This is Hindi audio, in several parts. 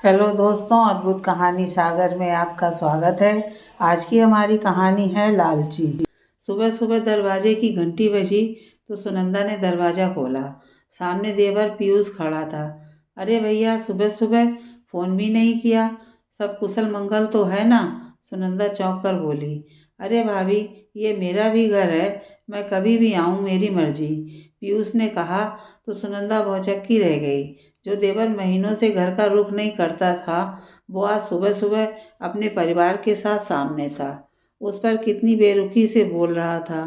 हेलो दोस्तों, अद्भुत कहानी सागर में आपका स्वागत है। आज की हमारी कहानी है लालची। सुबह सुबह दरवाजे की घंटी बजी तो सुनंदा ने दरवाज़ा खोला। सामने देवर पीयूष खड़ा था। अरे भैया, सुबह सुबह फ़ोन भी नहीं किया, सब कुशल मंगल तो है ना? सुनंदा चौंक कर बोली। अरे भाभी, ये मेरा भी घर है, मैं कभी भी आऊँ, मेरी मर्जी, पीयूष ने कहा तो सुनंदा भौचक्की रह गई। जो देवर महीनों से घर का रुख नहीं करता था, वो आज सुबह सुबह अपने परिवार के साथ सामने था। उस पर कितनी बेरुखी से बोल रहा था।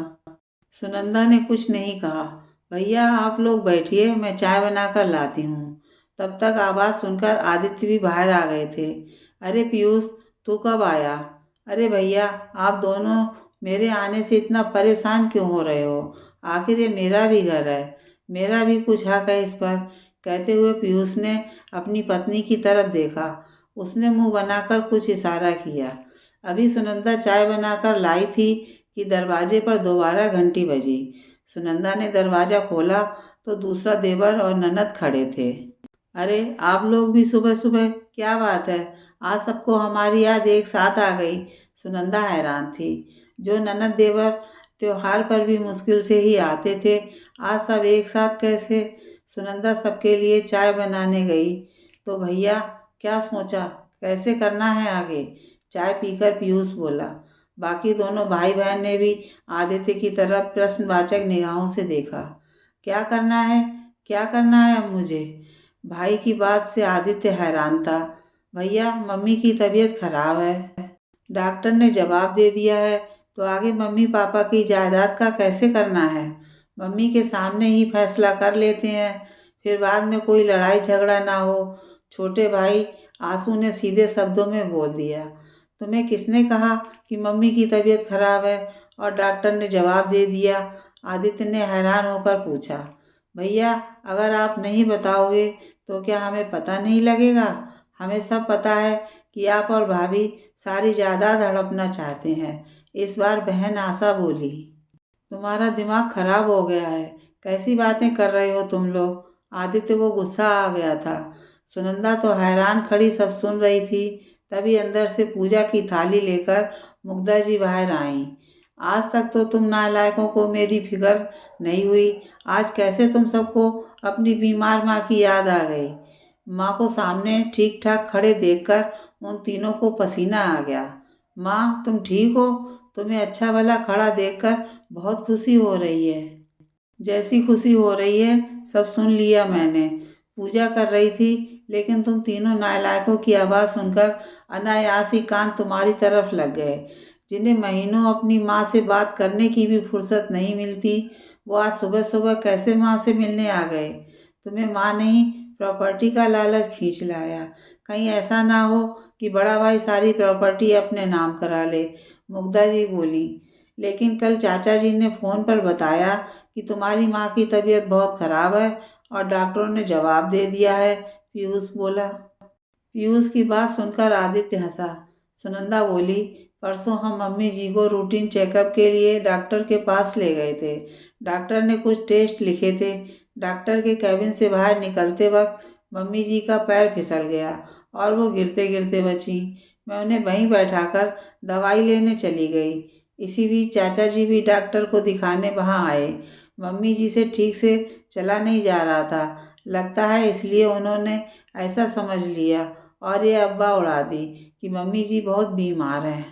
सुनंदा ने कुछ नहीं कहा। भैया, आप लोग बैठिए, मैं चाय बनाकर लाती हूँ। तब तक आवाज़ सुनकर आदित्य भी बाहर आ गए थे। अरे पीयूष, तू कब आया? अरे भैया, आप दोनों मेरे आने से इतना परेशान क्यों हो रहे हो? आखिर ये मेरा भी घर है, मेरा भी कुछ हक है इस पर, कहते हुए पीयूष ने अपनी पत्नी की तरफ देखा। उसने मुंह बनाकर कुछ इशारा किया। अभी सुनंदा चाय बनाकर लाई थी कि दरवाजे पर दोबारा घंटी बजी। सुनंदा ने दरवाज़ा खोला तो दूसरा देवर और ननद खड़े थे। अरे आप लोग भी सुबह सुबह, क्या बात है? आज सबको हमारी याद एक साथ आ गई। सुनंदा हैरान थी। जो ननद देवर त्योहार पर भी मुश्किल से ही आते थे, आज सब एक साथ कैसे? सुनंदा सबके लिए चाय बनाने गई। तो भैया, क्या सोचा, कैसे करना है आगे? चाय पीकर पीयूष बोला। बाकी दोनों भाई बहन ने भी आदित्य की तरफ प्रश्नवाचक निगाहों से देखा। क्या करना है? क्या करना है अब मुझे? भाई की बात से आदित्य हैरान था। भैया, मम्मी की तबीयत खराब है, डॉक्टर ने जवाब दे दिया है, तो आगे मम्मी पापा की जायदाद का कैसे करना है? मम्मी के सामने ही फैसला कर लेते हैं, फिर बाद में कोई लड़ाई झगड़ा ना हो। छोटे भाई आंसू ने सीधे शब्दों में बोल दिया। तुम्हें किसने कहा कि मम्मी की तबीयत खराब है और डॉक्टर ने जवाब दे दिया? आदित्य ने हैरान होकर पूछा। भैया, अगर आप नहीं बताओगे तो क्या हमें पता नहीं लगेगा? हमें सब पता है कि आप और भाभी सारी जायदाद हड़पना चाहते हैं। इस बार बहन आशा बोली। तुम्हारा दिमाग खराब हो गया है, कैसी बातें कर रहे हो तुम लोग? आदित्य को गुस्सा आ गया था। सुनंदा तो हैरान खड़ी सब सुन रही थी। तभी अंदर से पूजा की थाली लेकर मुग्धा जी बाहर आईं। आज तक तो तुम नालायकों को मेरी फिक्र नहीं हुई, आज कैसे तुम सबको अपनी बीमार माँ की याद आ गई? माँ को सामने ठीक ठाक खड़े देखकर उन तीनों को पसीना आ गया। माँ, तुम ठीक हो? तुम्हें अच्छा भला खड़ा देखकर बहुत खुशी हो रही है। जैसी खुशी हो रही है सब सुन लिया मैंने। पूजा कर रही थी, लेकिन तुम तीनों नालायकों की आवाज़ सुनकर अनायास ही कान तुम्हारी तरफ लग गए। जिन्हें महीनों अपनी माँ से बात करने की भी फुर्सत नहीं मिलती, वो आज सुबह सुबह कैसे माँ से मिलने आ गए? तुम्हें माँ नहीं, प्रॉपर्टी का लालच खींच लाया। कहीं ऐसा ना हो कि बड़ा भाई सारी प्रॉपर्टी अपने नाम करा ले, मुग्धा जी बोली। लेकिन कल चाचा जी ने फ़ोन पर बताया कि तुम्हारी माँ की तबीयत बहुत खराब है और डॉक्टरों ने जवाब दे दिया है, पीयूष बोला। पीयूष की बात सुनकर आदित्य हंसा। सुनंदा बोली, परसों हम मम्मी जी को रूटीन चेकअप के लिए डॉक्टर के पास ले गए थे। डॉक्टर ने कुछ टेस्ट लिखे थे। डॉक्टर के कैबिन से बाहर निकलते वक्त मम्मी जी का पैर फिसल गया और वो गिरते गिरते बची। मैं उन्हें वहीं बैठाकर दवाई लेने चली गई। इसी बीच चाचा जी भी डॉक्टर को दिखाने वहाँ आए। मम्मी जी से ठीक से चला नहीं जा रहा था, लगता है इसलिए उन्होंने ऐसा समझ लिया और ये अफ़वाह उड़ा दी कि मम्मी जी बहुत बीमार हैं।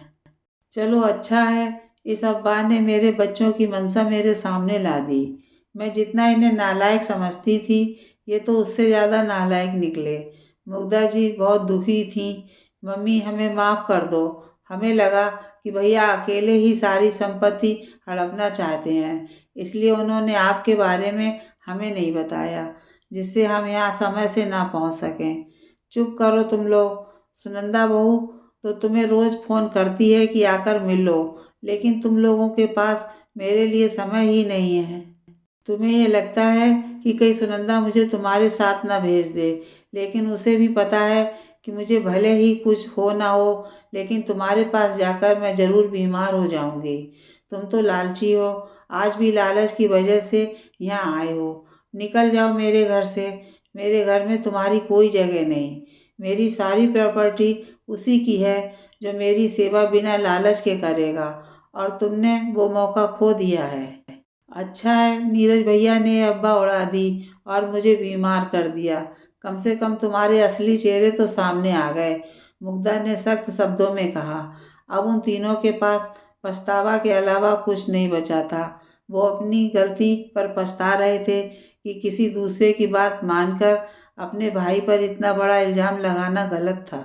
चलो अच्छा है, इस अफ़वाह ने मेरे बच्चों की मंशा मेरे सामने ला दी। मैं जितना इन्हें नालायक समझती थी, ये तो उससे ज़्यादा नालायक निकले। मुग्धा जी बहुत दुखी थीं। मम्मी, हमें माफ़ कर दो। हमें लगा कि भैया अकेले ही सारी संपत्ति हड़पना चाहते हैं, इसलिए उन्होंने आपके बारे में हमें नहीं बताया, जिससे हम यहाँ समय से ना पहुँच सकें। चुप करो तुम लोग। सुनंदा बहू तो तुम्हें रोज़ फ़ोन करती है कि आकर मिल लो, लेकिन तुम लोगों के पास मेरे लिए समय ही नहीं है। तुम्हें ये लगता है कि कहीं सुनंदा मुझे तुम्हारे साथ ना भेज दे, लेकिन उसे भी पता है कि मुझे भले ही कुछ हो ना हो, लेकिन तुम्हारे पास जाकर मैं ज़रूर बीमार हो जाऊंगी। तुम तो लालची हो, आज भी लालच की वजह से यहाँ आए हो। निकल जाओ मेरे घर से, मेरे घर में तुम्हारी कोई जगह नहीं। मेरी सारी प्रॉपर्टी उसी की है जो मेरी सेवा बिना लालच के करेगा, और तुमने वो मौका खो दिया है। अच्छा है नीरज भैया ने अब्बा उड़ा दी और मुझे बीमार कर दिया। कम से कम तुम्हारे असली चेहरे तो सामने आ गए, मुग्धा ने सख्त शब्दों में कहा। अब उन तीनों के पास पछतावा के अलावा कुछ नहीं बचा था। वो अपनी गलती पर पछता रहे थे कि किसी दूसरे की बात मानकर अपने भाई पर इतना बड़ा इल्ज़ाम लगाना गलत था।